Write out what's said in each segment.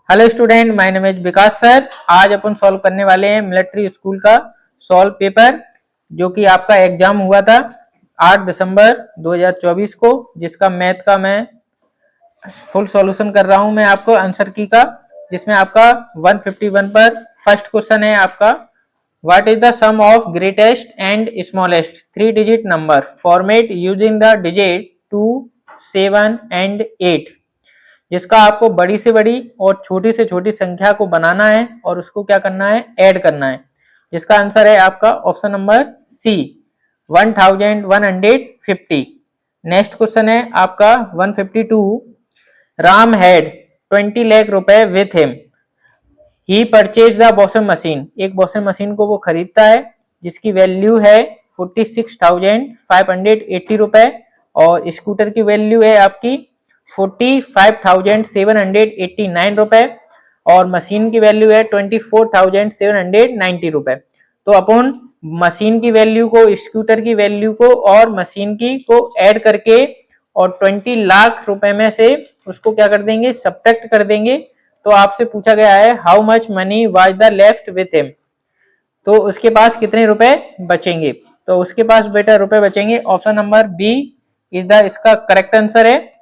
Hello student, my name is Vikas sir. आज अपन solve करने वाले हैं मिलिट्री स्कूल का सॉल्व पेपर, जो कि आपका एग्जाम हुआ था 8 दिसंबर 2024 को, जिसका मैथ का मैं फुल सॉल्यूशन कर रहा हूं मैं आपको आंसर की का, जिसमें आपका 151 पर फर्स्ट क्वेश्चन है आपका, what is the sum of greatest and smallest 3 digit number format using the digit 2, 7 and 8, जिसका आपको बड़ी से बड़ी और छोटी से छोटी संख्या को बनाना है और उसको क्या करना है, ऐड करना है, जिसका आंसर है आपका option number C 1150। Next question है आपका 152, राम हैड 20 लाख रुपए with him, he purchase the washing machine, एक वॉशिंग मशीन को वो खरीदता है जिसकी वैल्यू है 46,580 रुपए, और स्कूटर की वैल्यू है आपकी 45,789 रुपए, और मशीन की वैल्यू है 24,790 रुपए। तो अपन मशीन की वैल्यू को, स्कूटर की वैल्यू को और मशीन की को ऐड करके और 20 लाख रुपए में से उसको क्या कर देंगे, सब्ट्रैक्ट कर देंगे। तो आपसे पूछा गया है how much money was the left with him, तो उसके पास कितने रुपए बचेंगे। तो उसके पास बेटा रुपए बचेंगे, option number B is the इसका करेक्ट आंसर है,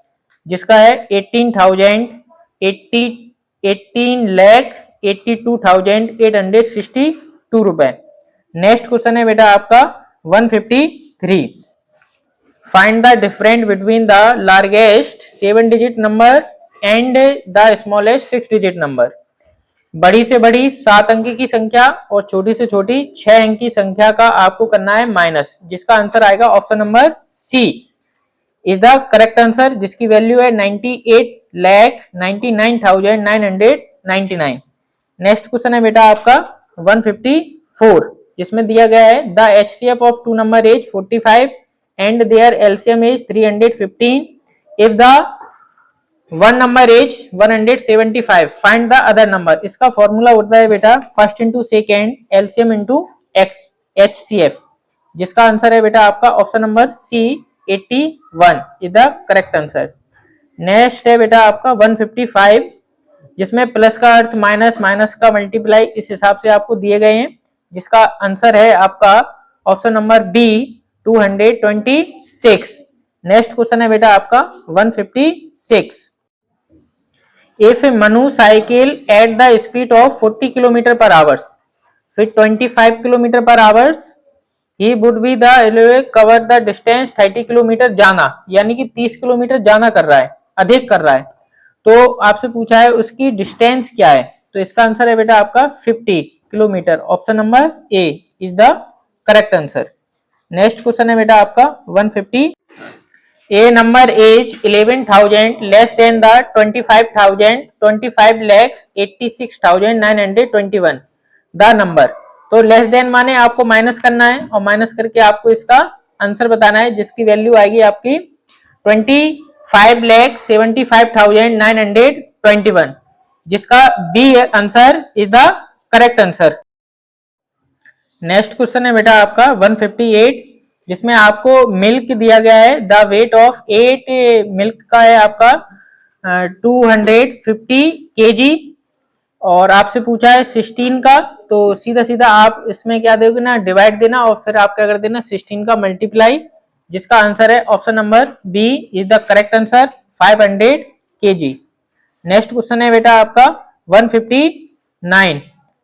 जिसका है 18,82,862 रुपए। नेक्स्ट क्वेश्चन है बेटा आपका 153, find the difference between the largest 7 digit number and the smallest 6 digit number, बड़ी से बड़ी 7 अंकी की संख्या और छोटी से छोटी 6 अंक की संख्या का आपको करना है माइनस, जिसका आंसर आएगा option number C is the correct answer, जिसकी वैल्यू है 98,99,999। नेक्स्ट क्वेश्चन है बेटा आपका 154, जिसमें दिया गया है the HCF of two number is 45 and their LCM is 315 if the one number is 175 find the other number. इसका फॉर्मूला होता है बेटा first into second LCM into X HCF, जिसका आंसर है बेटा आपका option number C 81 is the correct answer. Next है बेटा आपका 155, जिसमें प्लस का अर्थ माइनस, माइनस का मल्टीप्लाई, इस हिसाब से आपको दिए गए हैं, जिसका आंसर है आपका option number B 226। Next question है बेटा आपका 156, if Manu cycle at the speed of 40 kilometre पर आवर्स फिर 25 किलोमीटर पर hours, he would be the cover the distance 30 kilometre जाना, यानी कि 30 किलोमीटर जाना कर रहा है, अधिक कर रहा है। तो आपसे पूछा है उसकी डिस्टेंस क्या है, तो इसका आंसर है बेटा आपका 50 kilometre, option number A is the correct answer. Next question है बेटा आपका 150, a number is 11,000 less than the 25,000 25 lakhs 86,921 the number. तो लेस देन माने आपको माइनस करना है और माइनस करके आपको इसका आंसर बताना है, जिसकी वैल्यू आएगी आपकी 25,75,921, जिसका B answer is the correct answer. Next question है बेटा आपका 158, जिसमें आपको मिल्क दिया गया है, द वेट ऑफ 8 मिल्क का है आपका 250 केजी, और आपसे पूछा है 16 का, तो सीधा सीधा आप इसमें क्या दोगे ना, डिवाइड देना और फिर आप क्या कर देना 16 का मल्टीप्लाई, जिसका आंसर है option number B is the correct answer 500 KG. Next question है बेटा आपका 159,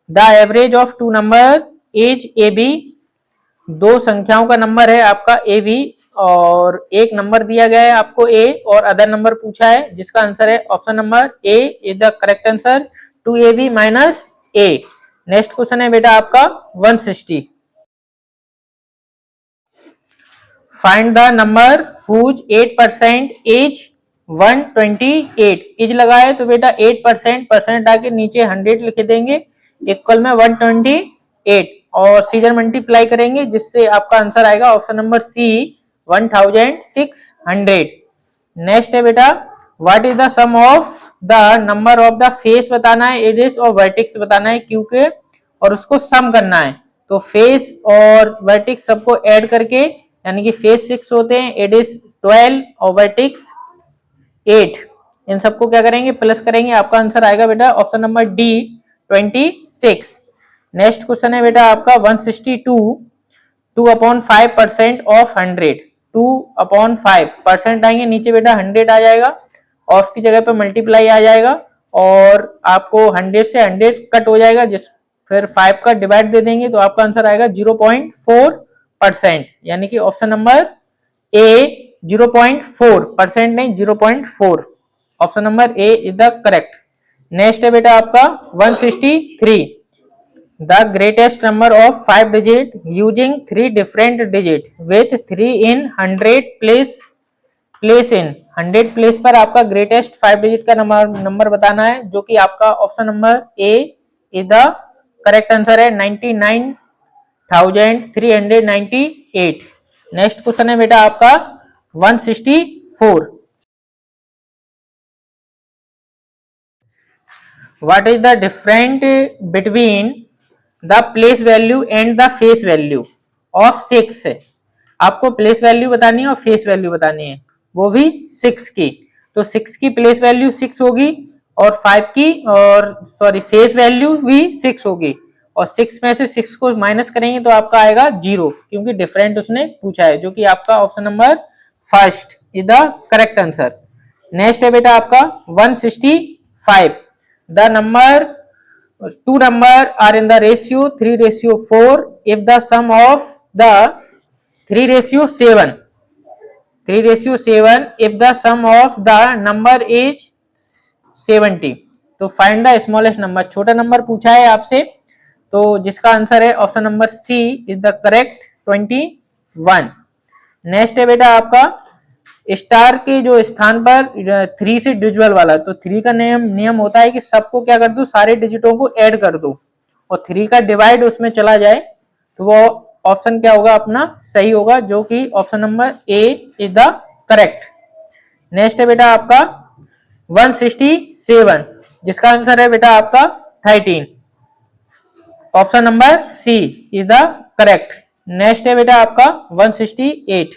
the average of two number is A B, दो संख्याओं का नंबर है आपका ए बी, और एक नंबर दिया गया है आपको ए और अदर नंबर पूछा है, जिसका आंसर है option number A is the correct answer 2ab minus A. Next question है बेटा आपका 160, find the number whose 8% is 128, is लगा है तो बेटा 8% परसेंट आके नीचे 100 लिख देंगे, इक्वल में 128 और सीजर मल्टीप्लाई करेंगे, जिससे आपका आंसर आएगा ऑप्शन नंबर सी 1600। नेक्स्ट है बेटा what is the sum of the number of the face बताना है, एडिस और वर्टिक्स बताना है क्योंकि, और उसको सम करना है। तो फेस और वर्टिक्स सबको ऐड करके, यानी कि फेस 6 होते हैं, एडिस 12 और वर्टिक्स 8, इन सबको क्या करेंगे, प्लस करेंगे, आपका आंसर आएगा बेटा option number D 26। Next question है बेटा आपका 162, 2/5% ऑफ 100, 2/5% आएंगे नीचे बेटा 100 आ जाएगा, ऑफ की जगह पे मल्टीप्लाई आ जाएगा और आपको 100 से 100 कट हो जाएगा, जिस फिर 5 का डिवाइड दे देंगे तो आपका आंसर आएगा 0.4%, यानी कि ऑप्शन नंबर ए 0.4% नहीं 0.4, option number A is the correct. Next है बेटा आपका 163, the greatest number of 5 digit using 3 different digit with 3 in 100 place in 100 place पर आपका ग्रेटेस्ट 5 डिजिट का नंबर बताना है, जो कि आपका option number A is the correct answer है 99,398। नेक्स्ट क्वेश्चन है बेटा आपका 164, what is the different between the place value and the face value of 6। आपको प्लेस वैल्यू बतानी है और फेस वैल्यू बतानी है, वो भी 6 की। तो 6 की प्लेस वैल्यू 6 होगी और 5 की और सॉरी फेस वैल्यू भी 6 होगी, और 6 में से 6 को माइनस करेंगे तो आपका आएगा 0, क्योंकि डिफरेंट उसने पूछा है, जो कि आपका option number first is the correct answer. Next है बेटा आपका 165, the number two number are in the ratio 3:4 if the sum of the 3:7 if the sum of the number is 70। तो फाइंड द स्मॉलेस्ट नंबर, छोटा number पूछा है आपसे, तो जिसका आंसर है option number C is the correct 21। Next है बेटा आपका स्टार के जो स्थान पर 3 से डिजिटल वाला, तो 3 का नियम होता है कि सबको क्या कर दो, सारे डिजिटों को ऐड कर दो और 3 का डिवाइड उसमें चला जाए, तो वो ऑप्शन क्या होगा अपना सही होगा, जो कि option number A is the correct. Next है बेटा आपका 167, जिसका आंसर है बेटा आपका 13, option number C is the correct. Next है बेटा आपका 168,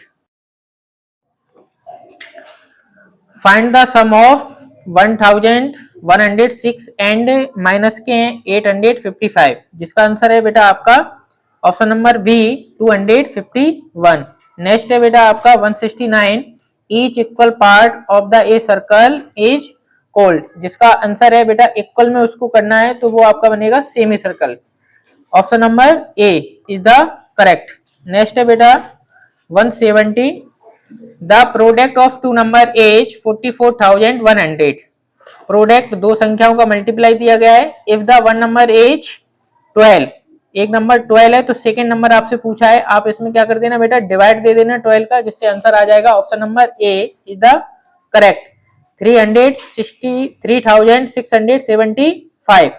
find the sum of 1106 and minus के 855, जिसका आंसर है बेटा आपका ऑप्शन नंबर बी 251। नेक्स्ट है बेटा आपका 169, each equal part of the a circle is called, जिसका आंसर है बेटा इक्वल में उसको करना है तो वो आपका बनेगा semi circle, option number A is the correct. Next है बेटा 170, the product of two number as 44,100, product दो संख्याओं का मल्टीप्लाई दिया गया है, if the one number as 12, एक नंबर 12 है तो सेकंड नंबर आपसे पूछा है, आप इसमें क्या कर देना बेटा डिवाइड दे देना 12 का, जिससे आंसर आ जाएगा option number A is the correct 363,675।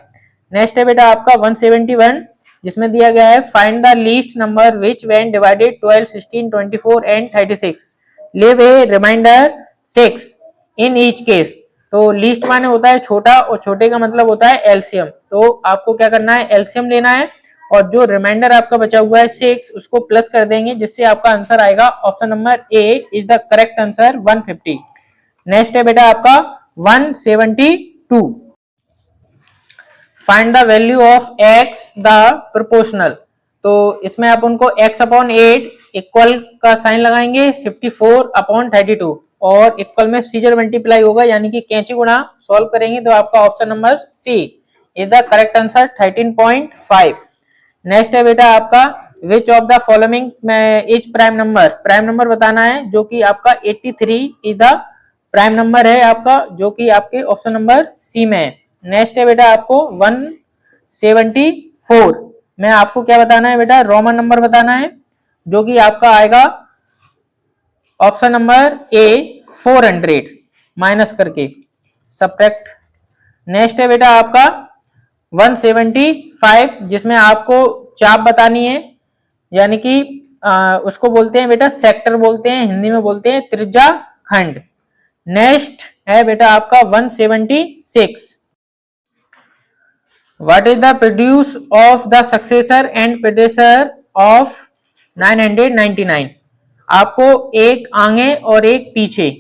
Next है बेटा आपका 171, जिसमें दिया गया है find the least number which when divided 12, 16, 24 and 36 leave a remainder 6 in each case. तो लीस्ट माने होता है छोटा और छोटे का मतलब होता है एलसीएम, तो आपको क्या करना है एलसीएम लेना है और जो रिमाइंडर आपका बचा हुआ है 6 उसको प्लस कर देंगे, जिससे आपका आंसर आएगा option number A is the correct answer 150। Next है बेटा आपका 172, find the value of x the proportional, तो इसमें आप उनको x/8 इक्वल का साइन लगाएंगे 54/32 और इक्वल में सीजर मल्टीप्लाई होगा, यानी कि कैंची गुणा सॉल्व करेंगे तो आपका option number C is the correct answer 13.5। Next है बेटा आपका which of the following is prime number, prime number बताना है, जो कि आपका 83 इज द प्राइम नंबर है आपका, जो कि आपके ऑप्शन नंबर सी में है। नेक्स्ट है बेटा आपको 174 में आपको क्या बताना है बेटा रोमन नंबर बताना है, जो कि आपका आएगा ऑप्शन नंबर ए 400 माइनस करके सब्ट्रैक्ट। नेक्स्ट है बेटा आपका 175, जिसमें आपको चाप बतानी है, यानी कि उसको बोलते हैं बेटा सेक्टर बोलते हैं, हिंदी में बोलते हैं त्रिज्या खंड। नेक्स्ट है बेटा आपका 176, what is the produce of the successor and predecessor of 999, आपको एक आगे और एक पीछे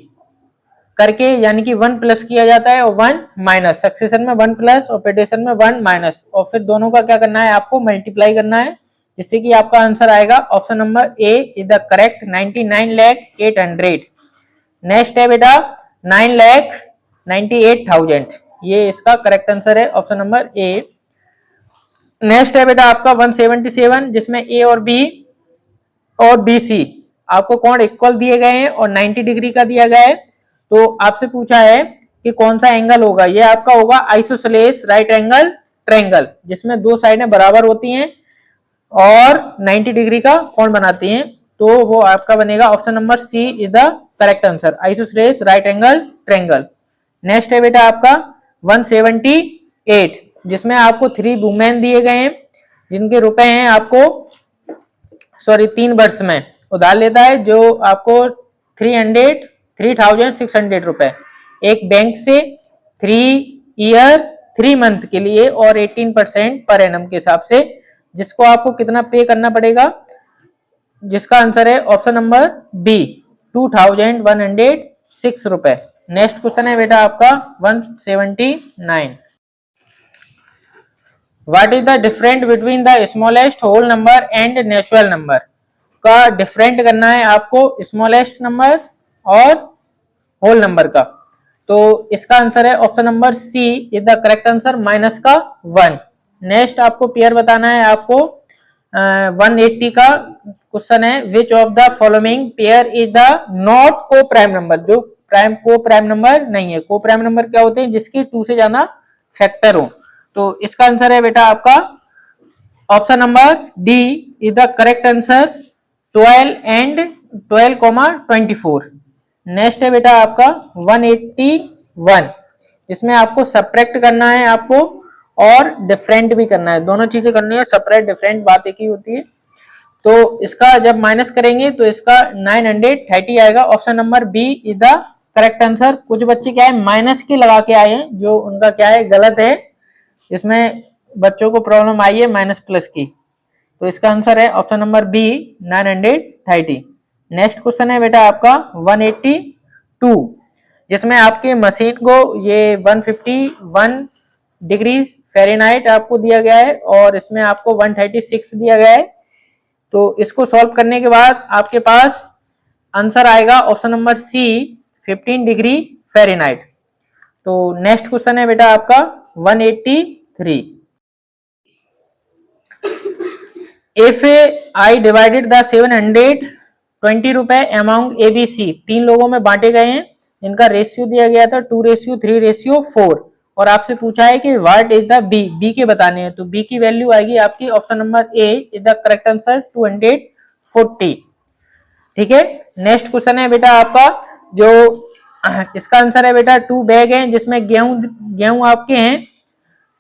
करके यानी कि 1 प्लस किया जाता है और 1 माइनस, सक्सेशन में 1 प्लस और पेडेशन में 1 माइनस, और फिर दोनों का क्या करना है, आपको मल्टीप्लाई करना है, जिससे कि आपका आंसर आएगा option number A is the correct 99,08,000। Next है बेटा 9,98,000, ये इसका करेक्ट आंसर है ऑप्शन नंबर ए। नेक्स्ट है बेटा आपका 177, जिसमें ए और बी और बी सी आपको कोण इक्वल दिए गए हैं और 90 डिग्री का दिया गया है। तो आपसे पूछा है कि कौन सा एंगल होगा, ये आपका होगा आइसोसेलेस राइट एंगल ट्रायंगल, जिसमें दो साइडें बराबर होती हैं और 90 डिग्री का कोण बनाती हैं। तो वो आपका बनेगा option number C is the correct answer, isosceles right angle triangle. Next है बेटा आपका 178, जिसमें आपको 3 वुमेन दिए गए हैं, जिनके रुपए हैं आपको 3 वर्ष में उधार लेता है, जो आपको 3,600 रुपए एक बैंक से 3 ईयर 3 मंथ के लिए और 18% पर एनम के हिसाब से, जिसको आपको कितना पे करना पड़ेगा, जिसका आंसर है ऑप्शन नंबर बी 2,106 रुपए। नेक्स्ट क्वेश्चन है बेटा आपका 179, what is the different between the smallest whole number and natural number. का डिफरेंट करना है आपको स्मॉलेस्ट नंबर और होल नंबर का। तो इसका आंसर है option number C is the correct answer, minus का 1। नेक्स्ट आपको पेयर बताना है, आपको 180 का क्वेश्चन है, विच of the following pair is the not को प्राइम नंबर, जो को प्राइम नंबर नहीं है। को प्राइम नंबर क्या होते हैं, जिसके 2 से ज्यादा फैक्टर हो। तो इसका आंसर है बेटा आपका option number D is the correct answer, 12 and 12,24। Next है बेटा आपका 181, इसमें आपको सब्ट्रैक्ट करना है आपको और डिफरेंट भी करना है, दोनों चीजें करनी है, सेपरेट डिफरेंट बात एक ही होती है। तो इसका जब माइनस करेंगे तो इसका 930 आएगा, option number B is the correct answer. कुछ बच्चे क्या है माइनस की लगा के आए हैं, जो उनका क्या है गलत है, इसमें बच्चों को प्रॉब्लम आई है माइनस प्लस की। तो इसका आंसर है option number B 930। Next question है बेटा आपका 182, जिसमें आपके मशीन को ये 151 डिग्री फ़ारेनहाइट आपको दिया गया है और इसमें आपको 136 दिया गया है। तो इसको सॉल्व करने के बाद आपके पास आंसर आएगा option number C 15 degree Fahrenheit. तो नेक्स्ट क्वेश्चन है बेटा आपका 183, इफ आई डिवाइडेड द 720 रुपए अमाउंट ABC, 3 लोगों में बांटे गए हैं, इनका रेशियो दिया गया था 2:3:4 और आपसे पूछा है कि व्हाट इज द बी के बताने हैं। तो बी की वैल्यू आएगी आपकी option number A is the correct answer 240। ठीक है। नेक्स्ट क्वेश्चन है बेटा आपका, जो इसका आंसर है बेटा 2 बैग हैं, जिसमें गेहूं आपके हैं,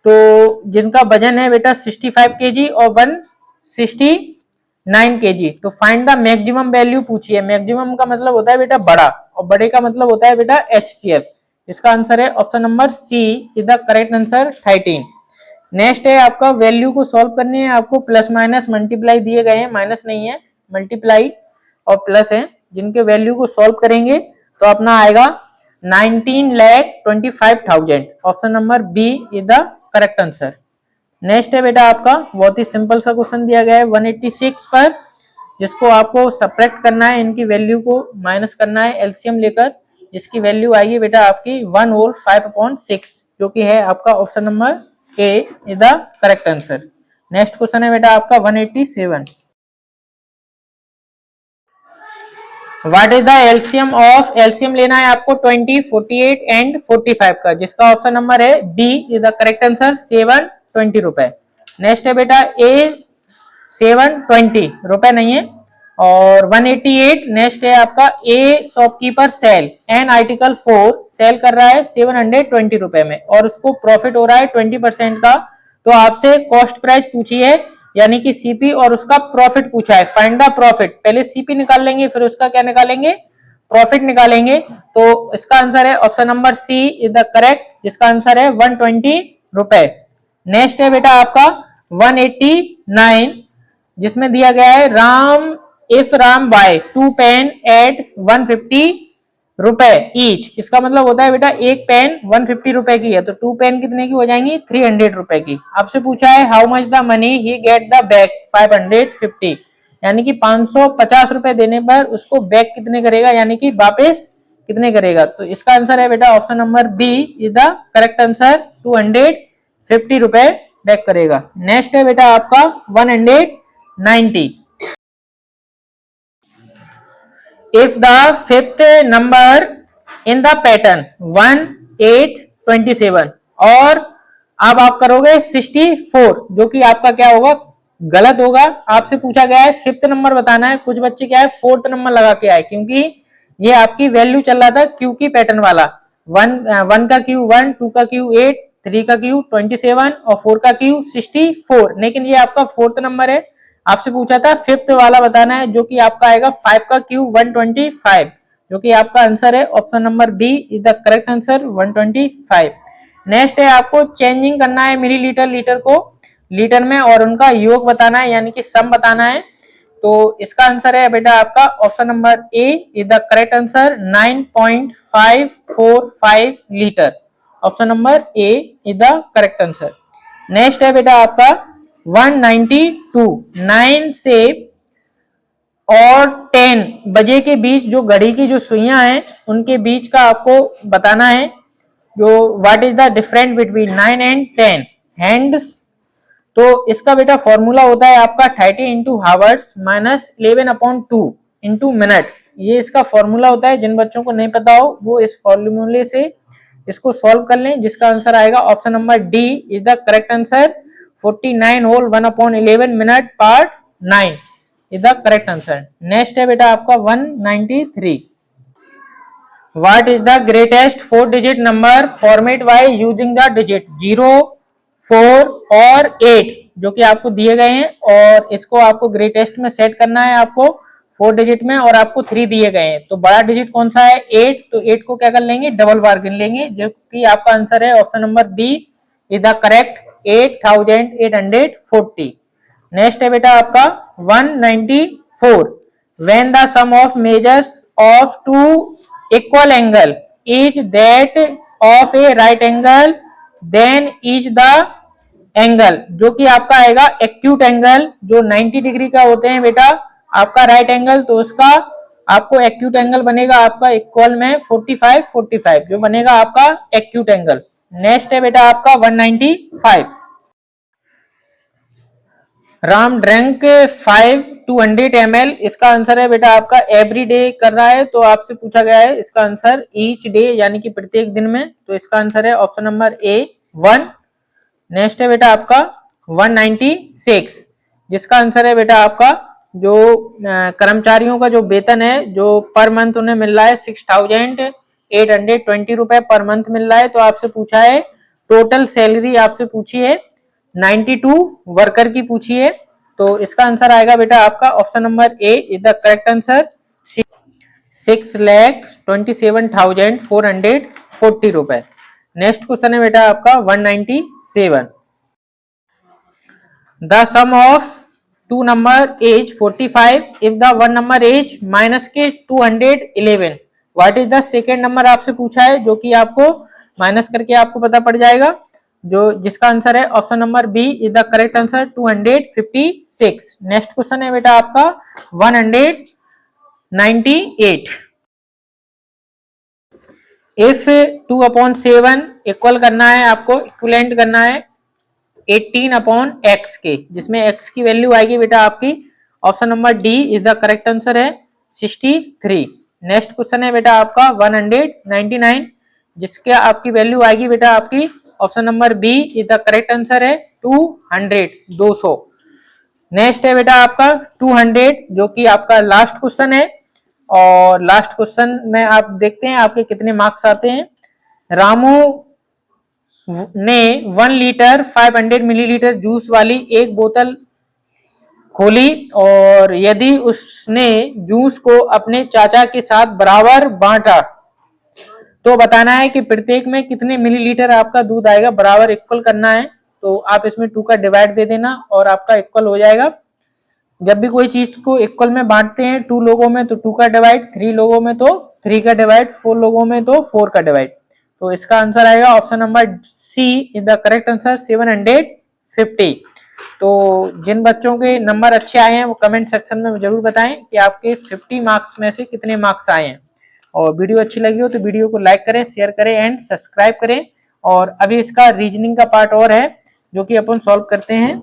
तो जिनका वजन है बेटा 65 kg और 169 kg। तो फाइंड द मैक्सिमम वैल्यू पूछिए। मैक्सिमम का मतलब होता है बेटा बड़ा और बड़े का मतलब होता है बेटा HCF। इसका आंसर है option number C is the correct answer 13। Next है आपका वैल्यू को सॉल्व करनी है, आपको प्लस माइनस मल्टीप्लाई दिए गए हैं, माइनस नहीं है, मल्टीप्लाई और प्लस है, जिनके वैल्यू को सॉल्व करेंगे तो अपना आएगा 19,25,000। Option number B is the correct answer. Next है बेटा आपका बहुत ही सिंपल सा क्वेश्चन दिया गया है 186 पर, जिसको आपको सब्ट्रैक्ट करना है, इनकी वैल्यू को माइनस करना है एलसीएम लेकर, जिसकी वैल्यू आएगी बेटा आपकी 1 होल 5/6, जो कि है आपका option number A is the correct answer. Next question है बेटा आपका 187, what is the LCM of, LCM लेना है आपको 20, 48 एंड 45 का, जिसका ऑप्शन नंबर है B is the correct answer 720 रुपए। नेक्स्ट है बेटा ए 720 रुपए नहीं है और 188। नेक्स्ट है आपका a shopkeeper sell an article 4 sell कर रहा है 720 रुपए में और उसको प्रॉफिट हो रहा है 20% का। तो आपसे कॉस्ट प्राइस पूछी है, यानी कि सीपी और उसका प्रॉफिट पूछा है, फाइंड द प्रॉफिट। पहले सीपी निकाल लेंगे फिर उसका क्या निकालेंगे, प्रॉफिट निकालेंगे। तो इसका आंसर है option number C is the correct, जिसका आंसर है 120 रुपए। नेक्स्ट है बेटा आपका 189, जिसमें दिया गया है Ram if Ram buy 2 pen at 150 रुपए ईच, इसका मतलब होता है बेटा एक पेन 150 रुपए की है, तो 2 पेन कितने की हो जाएंगी, 300 रुपए की। आपसे पूछा है how much the money he get the bag, 550, यानी कि 550 रुपए देने पर उसको बैग कितने करेगा, यानी कि वापस कितने करेगा। तो इसका आंसर है बेटा option number B is the correct answer, 250 रुपए बैग करेगा। नेक्स्ट है बेटा आपका 190। if the fifth number in the pattern 1 8 27 और अब आप करोगे 64, जो कि आपका क्या होगा, गलत होगा। आपसे पूछा गया है फिफ्थ नंबर बताना है, कुछ बच्चे क्या है फोर्थ नंबर लगा के आए, क्योंकि ये आपकी वैल्यू चल रहा था क्यू की पैटर्न वाला, वन का क्यू 1, 2 का क्यू 8, 3 का क्यू 27 और 4 का क्यू 64, लेकिन ये आपका फोर्थ नंबर है। आपसे पूछा था फिफ्थ वाला बताना है, जो कि आपका आएगा 5 का क्यू 125, जो कि आपका आंसर है option number B is the correct answer, 125। Next है आपको चेंजिंग करना है मिलीलीटर लीटर को लीटर में और उनका योग बताना है, यानी कि सम बताना है। तो इसका आंसर है बेटा आपका option number A is the correct answer, 9.545 litre. Option number A is the correct answer. Next है बेटा आपका 192, 9 से और 10 बजे के बीच जो घड़ी की जो सुइयां हैं उनके बीच का आपको बताना है, जो what is the difference between 9 and 10 hands. तो इसका बेटा फॉर्मूला होता है आपका 30 into hours minus 11/2 into minute. ये इसका फॉर्मूला होता है, जिन बच्चों को नहीं पता हो वो इस फॉर्मूले से इसको सॉल्व कर लें, जिसका आंसर आएगा option number D is the correct answer, 49 whole 1/11 minute part 9 is the correct answer. Next है बेटा आपका 193। What is the greatest 4 digit number format by using the digit 0, 4 और 8 जो कि आपको दिए गए हैं, और इसको आपको ग्रेटेस्ट में सेट करना है आपको 4 डिजिट में, और आपको 3 दिए गए हैं। तो बड़ा डिजिट कौन सा है 8, तो 8 को क्या कर लेंगे, डबल बार गिन लेंगे, जो कि आपका आंसर है option number B is the correct, 8840। Next है बेटा आपका 194। when the sum of measures of two equal angle is that of a right angle then is the angle, जो कि आपका आएगा एक्यूट एंगल, जो 90 डिग्री का होते हैं बेटा आपका राइट एंगल, तो उसका आपको एक्यूट एंगल बनेगा आपका इक्वल में 45 जो बनेगा आपका एक्यूट एंगल। नेक्स्ट है बेटा आपका 195। राम ड्रिंक 200 ml, इसका आंसर है बेटा आपका एवरी डे कर रहा है, तो आपसे पूछा गया है इसका आंसर ईच डे यानी कि प्रत्येक दिन में, तो इसका आंसर है ऑप्शन नंबर ए 1। नेक्स्ट है बेटा आपका 196, जिसका आंसर है बेटा आपका जो कर्मचारियों का जो वेतन है जो पर मंथ उन्हें मिल रहा है 6820 रुपए पर मंथ मिल रहा है। तो आपसे पूछा है टोटल सैलरी, आपसे पूछी है 92 वर्कर की पूछी है, तो इसका आंसर आएगा बेटा आपका option number A is the correct answer, 6,27,440 रुपए। नेक्स्ट क्वेश्चन है बेटा आपका 197। The sum of two number as 45 if the one number as minus के 211, what is the second number आपसे पूछा है, जो कि आपको माइनस करके आपको पता पड़ जाएगा, जो जिसका आंसर है option number B is the correct answer, 256। Next question है बेटा आपका 198। इफ 2/7 इक्वल करना है आपको, इक्वलेंट करना है 18/x के, जिसमें x की वैल्यू आएगी बेटा आपकी option number D is the correct answer है 63। नेक्स्ट क्वेश्चन है बेटा आपका 199, जिसके आपकी वैल्यू आएगी बेटा आपकी option number B is the correct answer है 200। नेक्स्ट है बेटा आपका 200, जो कि आपका लास्ट क्वेश्चन है, और लास्ट क्वेश्चन में आप देखते हैं आपके कितने मार्क्स आते हैं। रामू ने 1 लीटर 500 मिलीलीटर जूस वाली एक बोतल खोली, और यदि उसने जूस को अपने चाचा के साथ बराबर बांटा, तो बताना है कि प्रत्येक में कितने मिलीलीटर आपका दूध आएगा, बराबर इक्वल करना है। तो आप इसमें 2 का डिवाइड दे देना और आपका इक्वल हो जाएगा। जब भी कोई चीज को इक्वल में बांटते हैं 2 लोगों में तो 2 का डिवाइड, 3 लोगों में तो 3 का डिवाइड 4 लोगों में तो 4 का डिवाइड, तो इसका आंसर आएगा option number C is the correct answer 750। तो जिन बच्चों के नंबर अच्छे आए हैं वो कमेंट सेक्शन में जरूर बताएं कि आपके 50 मार्क्स में से कितने मार्क्स आए हैं। और वीडियो अच्छी लगी हो तो वीडियो को लाइक करें, शेयर करें एंड सब्सक्राइब करें। और अभी इसका रीजनिंग का पार्ट और है जो कि अपन सॉल्व करते हैं।